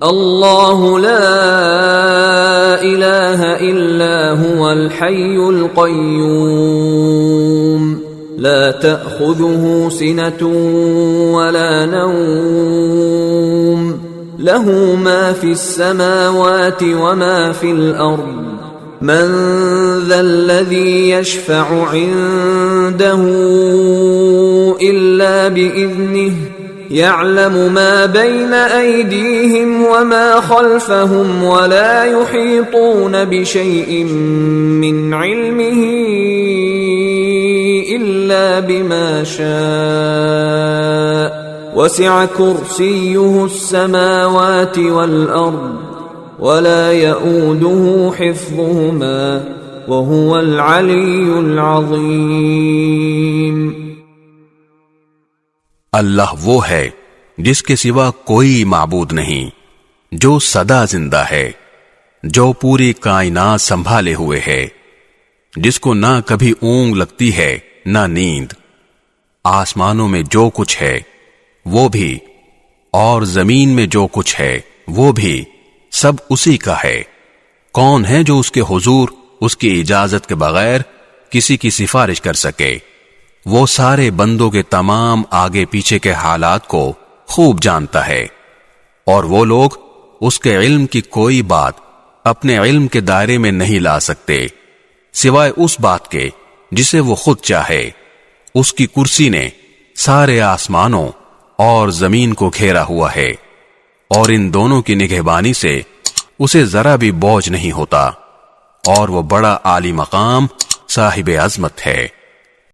अल्लाहु ला इलाहा इल्ला हुवल हय्युल क़य्यूम ला तअख़ुज़ुहु सिनतुन वला नौम लहू मा फिस समावाति वमा फिल अर्द मन ज़ल्लज़ी यशफ़अु इन्दहु इल्ला बिइज़्निहि यअलमु मा बैन अयदीहिम वमा खल्फहुम वला युहीतून बिशैइन मिन इल्मिही इल्ला बिमा शाअ वसिअ कुर्सियुहु अस्समावाति वल अर्द वला यऊदुहु हिफ्ज़ुहुमा वहुवल अलियुल अज़ीम। अल्लाह वो है जिसके सिवा कोई माबूद नहीं, जो सदा जिंदा है, जो पूरी कायनात संभाले हुए है, जिसको ना कभी ऊंघ लगती है ना नींद। आसमानों में जो कुछ है वो भी और जमीन में जो कुछ है वो भी सब उसी का है। कौन है जो उसके हुजूर उसकी इजाजत के बगैर किसी की सिफारिश कर सके। वो सारे बंदों के तमाम आगे पीछे के हालात को खूब जानता है और वो लोग उसके इल्म की कोई बात अपने इल्म के दायरे में नहीं ला सकते सिवाय उस बात के जिसे वो खुद चाहे। उसकी कुर्सी ने सारे आसमानों और जमीन को घेरा हुआ है और इन दोनों की निगहबानी से उसे जरा भी बोझ नहीं होता और वो बड़ा आली मकाम साहिब अजमत है।